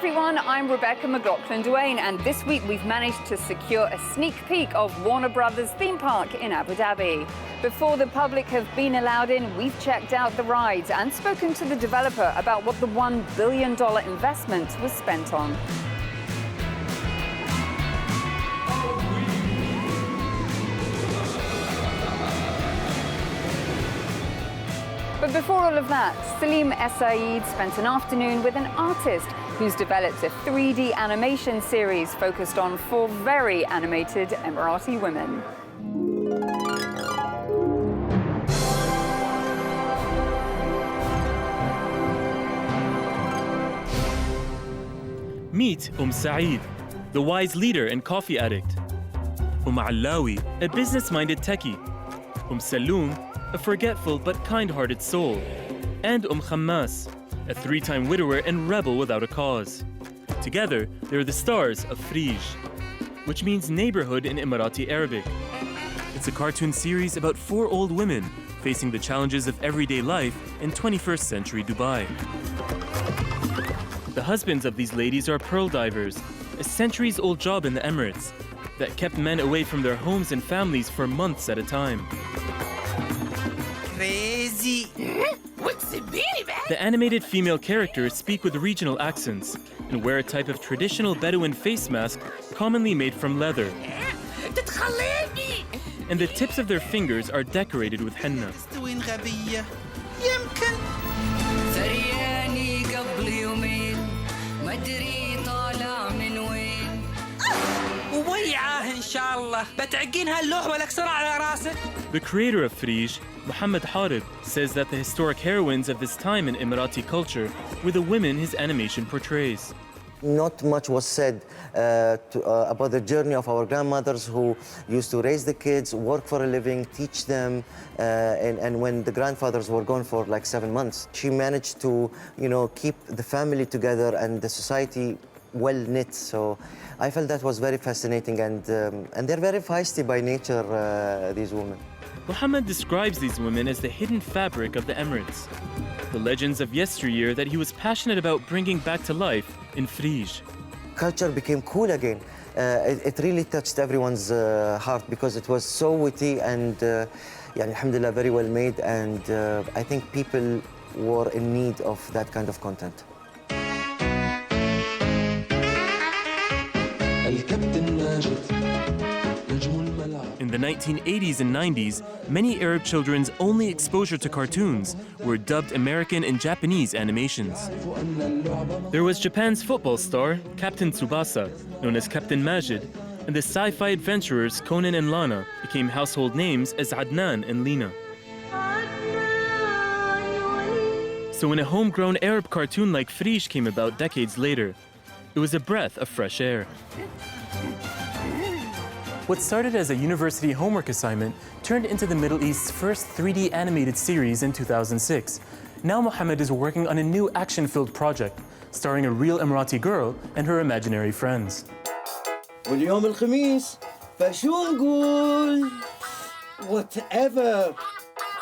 everyone, I'm Rebecca McLaughlin-Duane, and this week we've managed to secure a sneak peek of Warner Brothers theme park in Abu Dhabi. Before the public have been allowed in, we've checked out the rides and spoken to the developer about what the $1 billion investment was spent on. But before all of that, Salim Saeed spent an afternoon with an artist who's developed a 3D animation series focused on 4 very animated Emirati women. Meet Saeed, the wise leader and coffee addict. Alawi, a business-minded techie. Saloom, a forgetful but kind-hearted soul. And Khammas, a 3-time widower and rebel without a cause. Together, they're the stars of Frij, which means neighborhood in Emirati Arabic. It's a cartoon series about 4 old women facing the challenges of everyday life in 21st century Dubai. The husbands of these ladies are pearl divers, a centuries-old job in the Emirates that kept men away from their homes and families for months at a time. Crazy. What's the baby, man? The animated female characters speak with regional accents and wear a type of traditional Bedouin face mask commonly made from leather. And the tips of their fingers are decorated with henna. The creator of Frij, Muhammad Harib, says that the historic heroines of this time in Emirati culture were the women his animation portrays. Not much was said about the journey of our grandmothers who used to raise the kids, work for a living, teach them, and when the grandfathers were gone for like 7 months, she managed to, keep the family together and the society well knit. So I felt that was very fascinating, and they're very feisty by nature, these women. Muhammad describes these women as the hidden fabric of the Emirates, the legends of yesteryear that he was passionate about bringing back to life in Frij. Culture became cool again. It really touched everyone's heart because it was so witty and, alhamdulillah, very well made, and I think people were in need of that kind of content. In the 1980s and 90s, many Arab children's only exposure to cartoons were dubbed American and Japanese animations. There was Japan's football star, Captain Tsubasa, known as Captain Majid, and the sci-fi adventurers Conan and Lana became household names as Adnan and Lina. So when a homegrown Arab cartoon like Frij came about decades later, it was a breath of fresh air. What started as a university homework assignment turned into the Middle East's first 3D animated series in 2006. Now Mohammed is working on a new action-filled project, starring a real Emirati girl and her imaginary friends. واليوم الخميس فشو نقول whatever.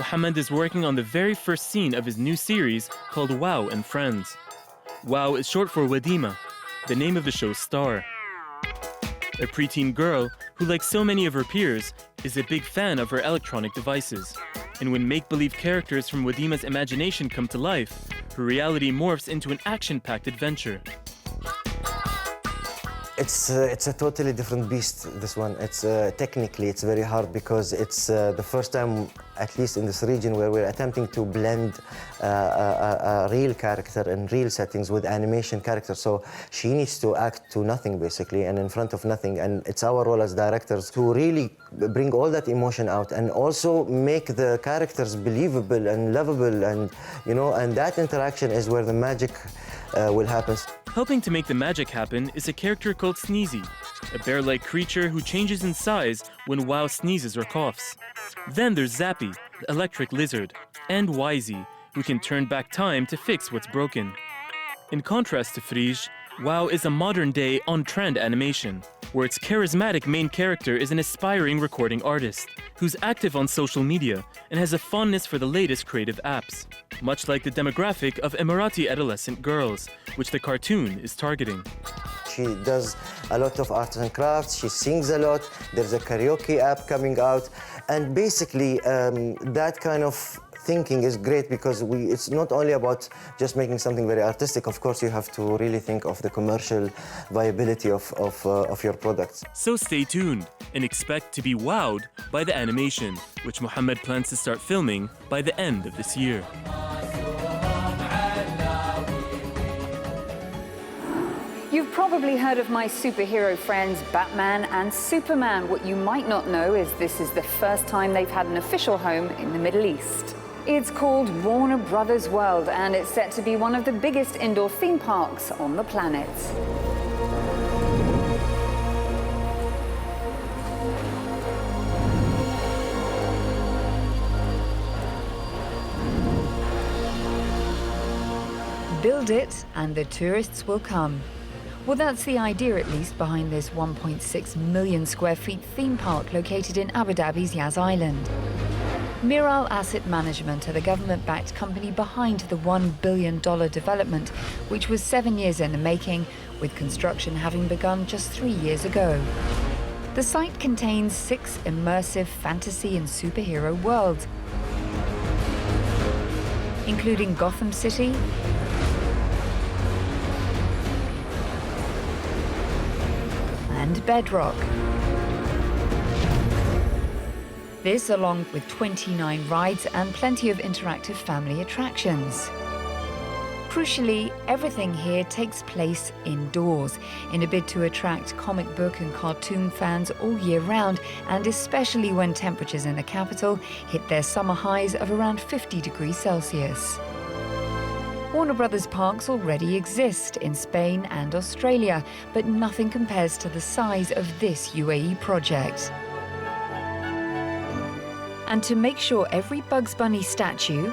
Mohammed is working on the very first scene of his new series called Wow and Friends. Wow is short for Wadima, the name of the show's star. A preteen girl who, like so many of her peers, is a big fan of her electronic devices. And when make-believe characters from Wadima's imagination come to life, her reality morphs into an action-packed adventure. It's a totally different beast, this one. Technically, it's very hard because it's the first time, at least in this region, where we're attempting to blend a real character in real settings with animation characters. So she needs to act to nothing, basically, and in front of nothing. And it's our role as directors to really bring all that emotion out and also make the characters believable and lovable. And, and that interaction is where the magic will happen. Helping to make the magic happen is a character called Sneezy, a bear-like creature who changes in size when Wow sneezes or coughs. Then there's Zappy, the electric lizard, and Wisey, who can turn back time to fix what's broken. In contrast to Frij, WoW is a modern-day, on-trend animation, where its charismatic main character is an aspiring recording artist who's active on social media and has a fondness for the latest creative apps, much like the demographic of Emirati adolescent girls, which the cartoon is targeting. She does a lot of arts and crafts, she sings a lot, there's a karaoke app coming out, and basically that kind of thinking is great because it's not only about just making something very artistic. Of course, you have to really think of the commercial viability of your products. So stay tuned and expect to be wowed by the animation, which Mohammed plans to start filming by the end of this year. You've probably heard of my superhero friends Batman and Superman. What you might not know is this is the first time they've had an official home in the Middle East. It's called Warner Brothers World, and it's set to be one of the biggest indoor theme parks on the planet. Build it, and the tourists will come. Well, that's the idea, at least, behind this 1.6 million square feet theme park located in Abu Dhabi's Yas Island. Miral Asset Management are the government-backed company behind the $1 billion development, which was 7 years in the making, with construction having begun just 3 years ago. The site contains 6 immersive fantasy and superhero worlds, including Gotham City, and Bedrock. This along with 29 rides and plenty of interactive family attractions. Crucially, everything here takes place indoors in a bid to attract comic book and cartoon fans all year round, and especially when temperatures in the capital hit their summer highs of around 50 degrees Celsius. Warner Brothers parks already exist in Spain and Australia, but nothing compares to the size of this UAE project. And to make sure every Bugs Bunny statue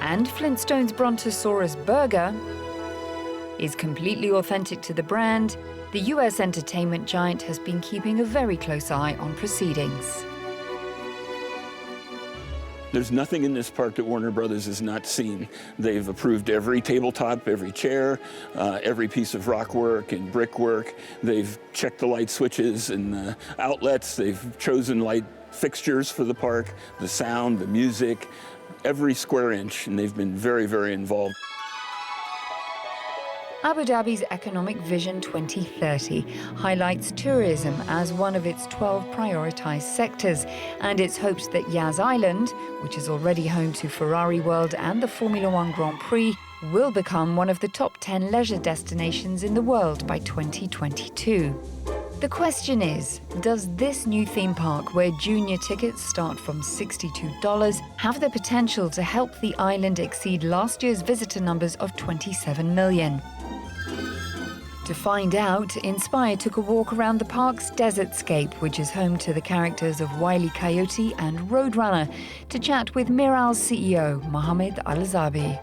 and Flintstone's Brontosaurus burger is completely authentic to the brand, the US entertainment giant has been keeping a very close eye on proceedings. There's nothing in this park that Warner Brothers has not seen. They've approved every tabletop, every chair, every piece of rock work and brickwork. They've checked the light switches and the outlets. They've chosen light fixtures for the park, the sound, the music, every square inch, and they've been very, very involved. Abu Dhabi's Economic Vision 2030 highlights tourism as one of its 12 prioritized sectors, and it's hoped that Yas Island, which is already home to Ferrari World and the Formula One Grand Prix, will become one of the top 10 leisure destinations in the world by 2022. The question is, does this new theme park, where junior tickets start from $62, have the potential to help the island exceed last year's visitor numbers of 27 million? To find out, Inspire took a walk around the park's desertscape, which is home to the characters of Wile E. Coyote and Roadrunner, to chat with Miral's CEO, Mohammed Al-Zabi.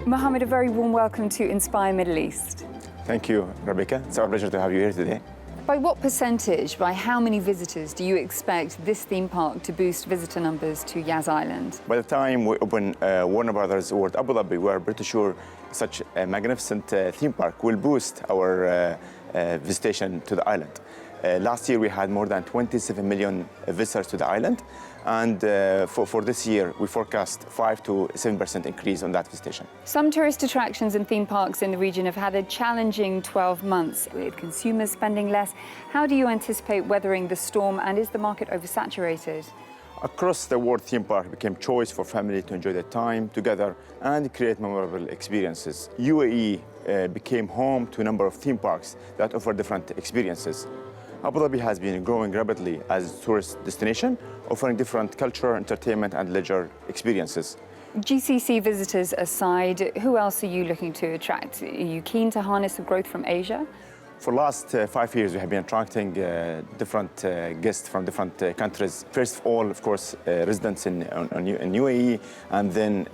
Mohammed, a very warm welcome to Inspire Middle East. Thank you, Rebecca. It's our pleasure to have you here today. By what percentage, by how many visitors do you expect this theme park to boost visitor numbers to Yas Island? By the time we open Warner Brothers World Abu Dhabi, we are pretty sure such a magnificent theme park will boost our visitation to the island. Last year, we had more than 27 million visitors to the island. And for this year, we forecast 5 to 7% increase on that visitation. Some tourist attractions and theme parks in the region have had a challenging 12 months, with consumers spending less. How do you anticipate weathering the storm, and is the market oversaturated? Across the world, theme park became choice for family to enjoy their time together and create memorable experiences. UAE became home to a number of theme parks that offer different experiences. Abu Dhabi has been growing rapidly as a tourist destination, offering different culture, entertainment, and leisure experiences. GCC visitors aside, who else are you looking to attract? Are you keen to harness the growth from Asia? For the last 5 years, we have been attracting different guests from different countries. First of all, of course, residents in UAE and then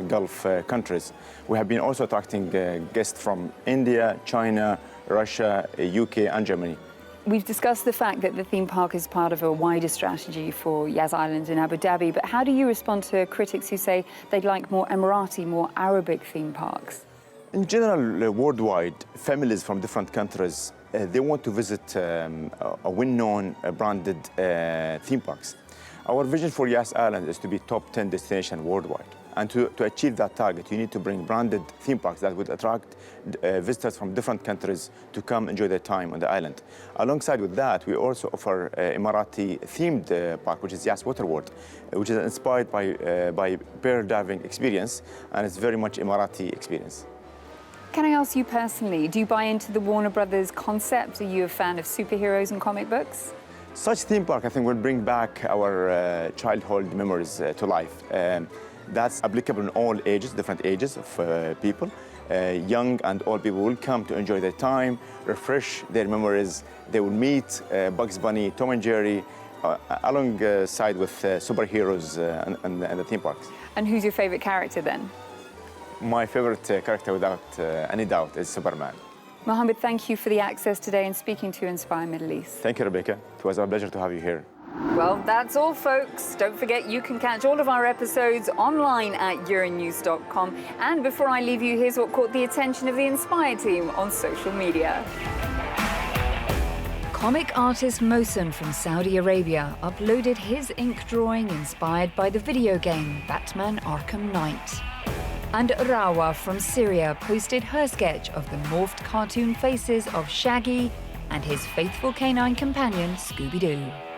Gulf countries. We have been also attracting guests from India, China, Russia, UK, and Germany. We've discussed the fact that the theme park is part of a wider strategy for Yas Island in Abu Dhabi, but how do you respond to critics who say they'd like more Emirati, more Arabic theme parks? In general, worldwide, families from different countries, they want to visit a well-known, branded theme parks. Our vision for Yas Island is to be top 10 destination worldwide. And to achieve that target, you need to bring branded theme parks that would attract visitors from different countries to come enjoy their time on the island. Alongside with that, we also offer Emirati-themed park, which is Yas Water World, which is inspired by bear diving experience, and it's very much Emirati experience. Can I ask you personally, do you buy into the Warner Brothers concept? Are you a fan of superheroes and comic books? Such theme park, I think, will bring back our childhood memories to life. That's applicable in all ages, different ages of people. Young and old people will come to enjoy their time, refresh their memories. They will meet Bugs Bunny, Tom and Jerry, alongside with superheroes and the theme parks. And who's your favorite character then? My favorite character, without any doubt, is Superman. Mohammed, thank you for the access today and speaking to Inspire Middle East. Thank you, Rebecca. It was a pleasure to have you here. Well, that's all, folks. Don't forget you can catch all of our episodes online at euronews.com. And before I leave you, here's what caught the attention of the Inspire team on social media. Comic artist Mohsen from Saudi Arabia uploaded his ink drawing inspired by the video game Batman Arkham Knight. And Rawa from Syria posted her sketch of the morphed cartoon faces of Shaggy and his faithful canine companion Scooby-Doo.